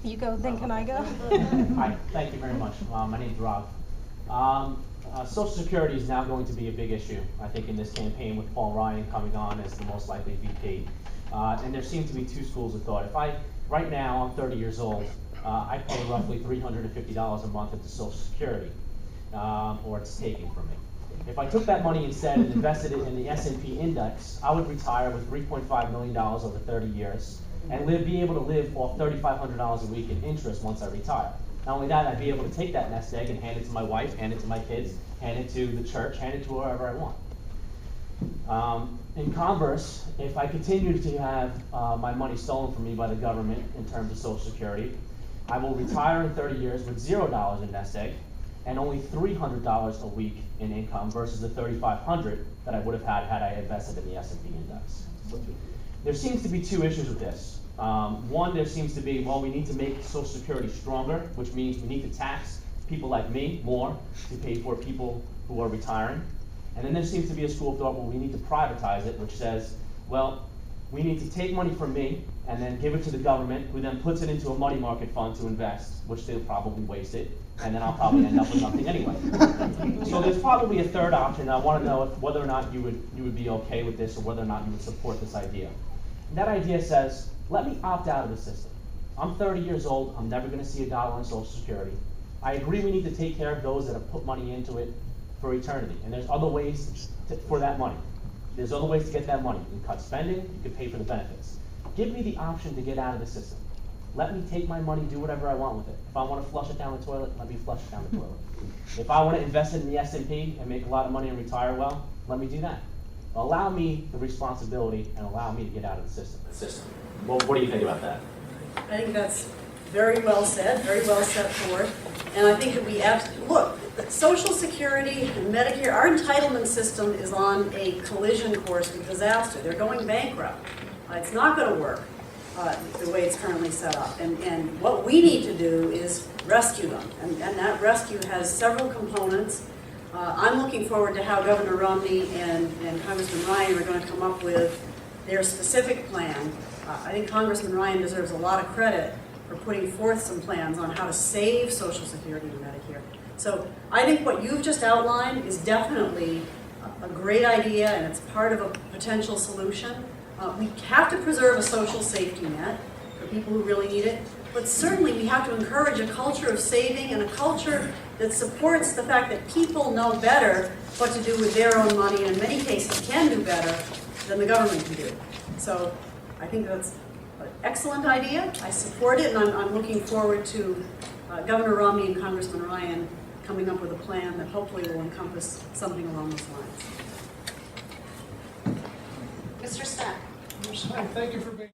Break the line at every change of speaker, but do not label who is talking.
You go, then can I go?
Hi, thank you very much. My name's Rob. Social Security is now going to be a big issue, I think, in this campaign with Paul Ryan coming on as the most likely VP. And there seem to be two schools of thought. Right now, I'm 30 years old, I pay roughly $350 a month into Social Security, or it's taken from me. If I took that money instead and invested it in the S&P index, I would retire with $3.5 million over 30 years and be able to live off $3,500 a week in interest once I retire. Not only that, I'd be able to take that nest egg and hand it to my wife, hand it to my kids, hand it to the church, hand it to wherever I want. In converse, if I continue to have my money stolen from me by the government in terms of Social Security, I will retire in 30 years with $0 in nest egg and only $300 a week in income versus the $3,500 that I would have had I invested in the S&P index. There seems to be two issues with this. One, there seems to be, well, we need to make Social Security stronger, which means we need to tax people like me more to pay for people who are retiring. And then there seems to be a school of thought, well, we need to privatize it, which says, well, we need to take money from me and then give it to the government, who then puts it into a money market fund to invest, which they'll probably waste it, and then I'll probably end up with nothing anyway. So there's probably a third option. I want to know whether or not you would be okay with this, or whether or not you would support this idea. And that idea says, let me opt out of the system. I'm 30 years old. I'm never going to see $1 in Social Security. I agree we need to take care of those that have put money into it for eternity. And there's other ways for that money. There's other ways to get that money. You can cut spending. You can pay for the benefits. Give me the option to get out of the system. Let me take my money, do whatever I want with it. If I want to flush it down the toilet, let me flush it down the toilet. If I want to invest it in the S&P and make a lot of money and retire well, let me do that. Allow me the responsibility and allow me to get out of the system. Well, what do you think about that?
I think that's very well said, very well set forth. And I think that we look, Social Security and Medicare, our entitlement system is on a collision course with disaster. They're going bankrupt. It's not going to work the way it's currently set up. And what we need to do is rescue them. And that rescue has several components. I'm looking forward to how Governor Romney and Congressman Ryan are going to come up with their specific plan. I think Congressman Ryan deserves a lot of credit for putting forth some plans on how to save Social Security and Medicare. So I think what you've just outlined is definitely a great idea, and it's part of a potential solution. We have to preserve a social safety net for people who really need it, but certainly we have to encourage a culture of saving and a culture that supports the fact that people know better what to do with their own money, and in many cases can do better than the government can do. So I think that's an excellent idea. I support it, and I'm looking forward to Governor Romney and Congressman Ryan coming up with a plan that hopefully will encompass something along those lines.
Mr. Stack.
Thank you for being